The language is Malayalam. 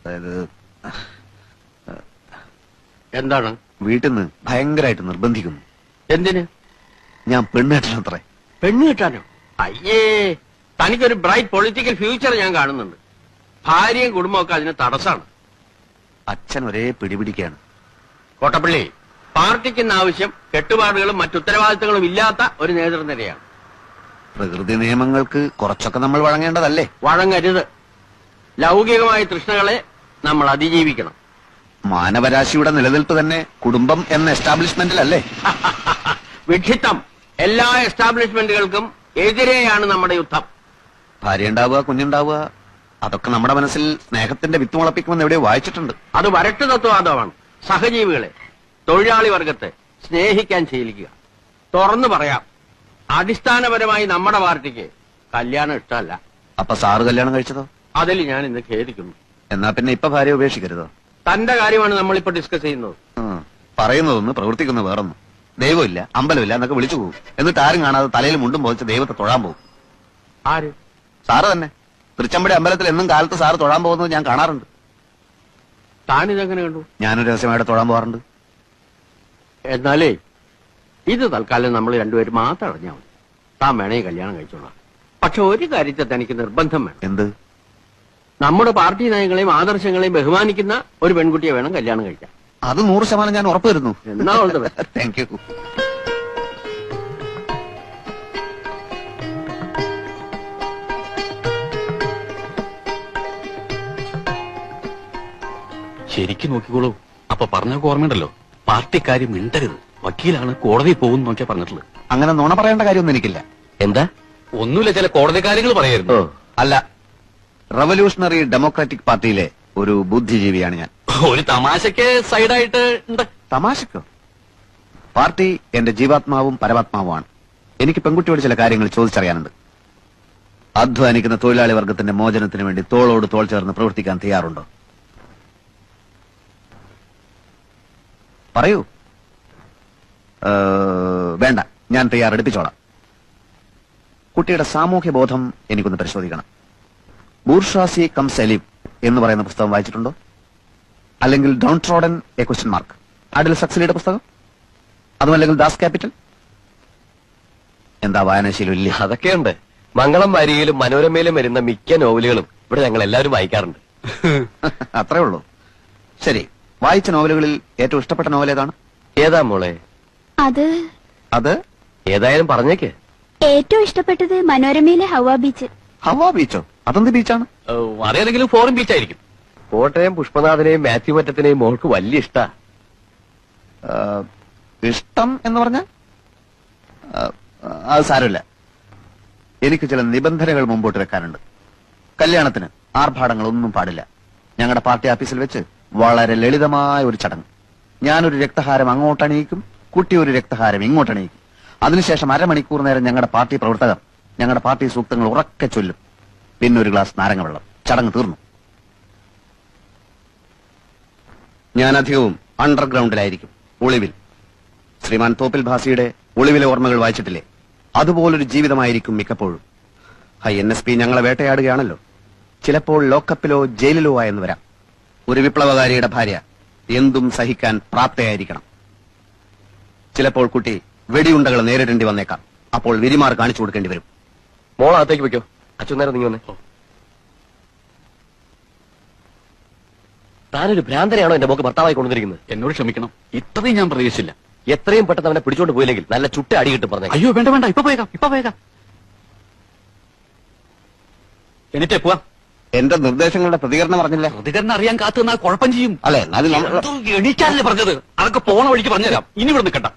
അതായത് എന്താണ്? വീട്ടിൽ നിന്ന് ഭയങ്കരമായിട്ട് നിർബന്ധിക്കുന്നു. എന്തിന്? ഞാൻ പെണ്ണുകെട്ടണത്രേ. പെണ്ണ് കിട്ടാനോ? അയ്യേ, തനിക്കൊരു ബ്രൈറ്റ് പൊളിറ്റിക്കൽ ഫ്യൂച്ചർ ഞാൻ കാണുന്നുണ്ട്. ഭാര്യയും കുടുംബമൊക്കെ അതിന് തടസ്സാണ്. അച്ഛൻ ഒരേ പിടിപിടിക്കാണ്. കോട്ടപ്പള്ളി, പാർട്ടിക്കുന്ന ആവശ്യം കെട്ടുപാടുകളും മറ്റുത്തരവാദിത്തങ്ങളും ഇല്ലാത്ത ഒരു നേതൃനിരയാണ്. പ്രകൃതി നിയമങ്ങൾക്ക് കുറച്ചൊക്കെ നമ്മൾ വഴങ്ങേണ്ടതല്ലേ? വഴങ്ങരുത്. ലൗകികമായ തൃഷ്ണകളെ നമ്മൾ അതിജീവിക്കണം. മാനവരാശിയുടെ നിലനിൽപ്പ് തന്നെ കുടുംബം എന്ന എസ്റ്റാബ്ലിഷ്മെന്റിലല്ലേ? വിഡ്ഢിത്തം. എല്ലാ എസ്റ്റാബ്ലിഷ്മെന്റുകൾക്കും എതിരെയാണ് നമ്മുടെ യുദ്ധം. ഭാര്യ ഉണ്ടാവുക, കുഞ്ഞുണ്ടാവുക, അതൊക്കെ നമ്മുടെ മനസ്സിൽ സ്നേഹത്തിന്റെ വിത്ത് മുളപ്പിക്കുമെന്ന് എവിടെയോ വായിച്ചിട്ടുണ്ട്. അത് വരട്ട് തത്വവാദമാണ്. സഹജീവികളെ, തൊഴിലാളി വർഗത്തെ സ്നേഹിക്കാൻ ശീലിക്കുക. തുറന്നു പറയാം, അടിസ്ഥാനപരമായി നമ്മുടെ പാർട്ടിക്ക് കല്യാണം ഇഷ്ടമല്ല. അപ്പൊ സാറ് കല്യാണം കഴിച്ചതോ? അതിൽ ഞാൻ ഇന്ന് ഖേദിക്കുന്നു. എന്നാ പിന്നെ ഇപ്പൊ ഭാര്യ ഉപേക്ഷിക്കരുതോ? തന്റെ കാര്യമാണ് നമ്മളിപ്പോ ഡിസ്കസ് ചെയ്യുന്നത്. പറയുന്നതൊന്ന് പ്രവർത്തിക്കുന്ന വേറൊന്നും. ദൈവമില്ല, അമ്പലമില്ല എന്നൊക്കെ വിളിച്ചു പോകും. എന്നിട്ട് ആരും കാണാതെ തലയിൽ മുണ്ടും പോയിച്ച് ദൈവത്തെ തൊഴാൻ പോകും. ആര്? സാറ് തന്നെ. തൃച്ചമ്പടി അമ്പലത്തിൽ എന്നും കാലത്ത് സാറ് തൊഴാൻ പോകുന്നത് ഞാൻ കാണാറുണ്ട്. താനിതെങ്ങനെ കണ്ടു? ഞാനൊരു രഹസ്യമായിട്ട് തൊഴാൻ പോകാറുണ്ട്. എന്നാലേ ഇത് തൽക്കാലം നമ്മൾ രണ്ടുപേരും മാത്രം അറിഞ്ഞാൽ മതി. താൻ വേണേ കല്യാണം കഴിച്ചോളാം. പക്ഷെ ഒരു കാര്യത്തെ തനിക്ക് നിർബന്ധം വേണം. എന്ത്? നമ്മുടെ പാർട്ടി നയങ്ങളെയും ആദർശങ്ങളെയും ബഹുമാനിക്കുന്ന ഒരു പെൺകുട്ടിയെ വേണം കല്യാണം കഴിക്കാൻ. അത് 100% ഞാൻ ഉറപ്പ് തരുന്നു. എന്നാ താങ്ക് യു. ശരിക്കും നോക്കിക്കോളൂ. അപ്പൊ പറഞ്ഞൊക്കെ ഓർമ്മയുണ്ടല്ലോ, പാർട്ടിക്കാര്യം മിണ്ടരുത്, വക്കീലാണ്, കോടതി പോകും നോക്കിയാ പറഞ്ഞിട്ടുള്ളത്. അങ്ങനെ നുണ പറയേണ്ട കാര്യമൊന്നും എനിക്കില്ല. എന്താ? ഒന്നുമില്ല, ചില കോടതി കാര്യങ്ങൾ പറയായിരുന്നു. അല്ല, റവല്യൂഷണറി ഡെമോക്രാറ്റിക് പാർട്ടിയിലെ ഒരു ബുദ്ധിജീവിയാണ് ഞാൻ. ഒരു തമാശക്ക് സൈഡായിട്ട് ഉണ്ട്. തമാശക്കോ? പാർട്ടി എന്റെ ജീവാത്മാവും പരമാത്മാവുമാണ്. എനിക്ക് പെൺകുട്ടിയോട് ചില കാര്യങ്ങൾ ചോദിച്ചറിയാനുണ്ട്. അധ്വാനിക്കുന്ന തൊഴിലാളി വർഗത്തിന്റെ മോചനത്തിന് വേണ്ടി തോളോട് തോൾ ചേർന്ന് പ്രവർത്തിക്കാൻ തയ്യാറുണ്ടോ? പറയൂ. വേണ്ട, ഞാൻ തയ്യാറെടുപ്പിച്ചോളാം. കുട്ടിയുടെ സാമൂഹ്യ ബോധം എനിക്കൊന്ന് പരിശോധിക്കണം. ബൂർഷാസി കം സലീം എന്ന് പറയുന്ന പുസ്തകം വായിച്ചിട്ടുണ്ടോ? അല്ലെങ്കിൽ downtrodden a question mark, അഡിൽ സക്സലിയുടെ പുസ്തകം? അതുമല്ലെങ്കിൽ ദാസ് ക്യാപിറ്റൽ? എന്താ വായനാശീലം ഇല്ല? അതൊക്കെയുണ്ട്. മംഗളം വാരികയിലും മനോരമയിലും വരുന്ന മിക്ക നോവലുകളും ഇവിടെ ഞങ്ങൾ എല്ലാവരും വായിക്കാറുണ്ട്. അത്രേ ഉള്ളൂ. ശരി, വായിച്ച നോവലുകളിൽ ഏറ്റവും ഇഷ്ടപ്പെട്ട നോവൽ ഏതാണ്? ഏതാ മോളെ? അത് ഏതായാലും പറഞ്ഞേക്ക്. ഏറ്റവും ഇഷ്ടപ്പെട്ടത് മനോരമയിലെ ഹവാ ബീച്ച്. ഹവാ ബീച്ചോ? അതെന്ത് ബീച്ചാണ്? അതേതെങ്കിലും ഫോറിൻ ബീച്ചായിരിക്കും. കോട്ടയം പുഷ്പനാഥനെയും മാത്യു മറ്റത്തിനെയും മോൾക്ക് വലിയ ഇഷ്ടാ. ഇഷ്ടം എന്ന് പറഞ്ഞ അത് സാരമില്ല. എനിക്ക് ചില നിബന്ധനകൾ മുമ്പോട്ട് വെക്കാനുണ്ട്. കല്യാണത്തിന് ആർഭാടങ്ങളൊന്നും പാടില്ല. ഞങ്ങളുടെ പാർട്ടി ഓഫീസിൽ വെച്ച് വളരെ ലളിതമായ ഒരു ചടങ്ങ്. ഞാനൊരു രക്തഹാരം അങ്ങോട്ടണിയിക്കും, കുട്ടി ഒരു രക്തഹാരം ഇങ്ങോട്ടണിയിക്കും. അതിനുശേഷം അരമണിക്കൂർ നേരം ഞങ്ങളുടെ പാർട്ടി പ്രവർത്തകർ ഞങ്ങളുടെ പാർട്ടി സൂക്തങ്ങൾ ഉറക്കെ ചൊല്ലും. പിന്നെ ഒരു ഗ്ലാസ് നാരങ്ങ വെള്ളം. ചടങ്ങ് തീർന്നു. ഞാൻ അധികവും അണ്ടർഗ്രൗണ്ടിലായിരിക്കും, ഒളിവിൽ. ശ്രീമാൻ തോപ്പിൽ ഭാസിയുടെ ഒളിവിലെ ഓർമ്മകൾ വായിച്ചിട്ടില്ലേ? അതുപോലൊരു ജീവിതമായിരിക്കും മിക്കപ്പോഴും. NSP ഞങ്ങളെ വേട്ടയാടുകയാണല്ലോ. ചിലപ്പോൾ ലോക്കപ്പിലോ ജയിലിലോ ആയെന്ന് വരാം. ഒരു വിപ്ലവകാരിയുടെ ഭാര്യ എന്തും സഹിക്കാൻ പ്രാപ്തയായിരിക്കണം. ചിലപ്പോൾ കുട്ടി വെടിയുണ്ടകൾ നേരിടേണ്ടി വന്നേക്കാം. അപ്പോൾ വിരിമാർ കാണിച്ചു കൊടുക്കേണ്ടി വരും. മോളകത്തേക്ക് വെക്കോ. അച്ഛൻ നേരം നീ വന്നേ. താനൊരു ഭ്രാന്തനെയാണോ എന്റെ മോക്ക് ഭർത്താവായി കൊണ്ടുവന്നിരിക്കുന്നത്? എന്നോട് ക്ഷമിക്കണം, ഇത്രയും ഞാൻ പ്രതീക്ഷിച്ചില്ല. എത്രയും പെട്ടെന്ന് അവനെ പിടിച്ചോണ്ട് പോയില്ലെങ്കിൽ നല്ല ചുട്ട അടി കിട്ടും പറഞ്ഞു. അയ്യോ വേണ്ട വേണ്ട, ഇപ്പൊ പോയേക്കാം. എന്നിട്ടേ പോവാ. എന്റെ നിർദ്ദേശങ്ങളുടെ പ്രതികരണം പറഞ്ഞില്ല. പ്രതികരണം അറിയാൻ കാത്തു നിന്നാൽ കുഴപ്പം ചെയ്യും. അല്ലെ, എണീക്കാനല്ലേ പറഞ്ഞത്? അതൊക്കെ പോണ വഴിക്ക് പറഞ്ഞുതരാം. ഇനി ഇവിടെ നിൽക്കണ്ട.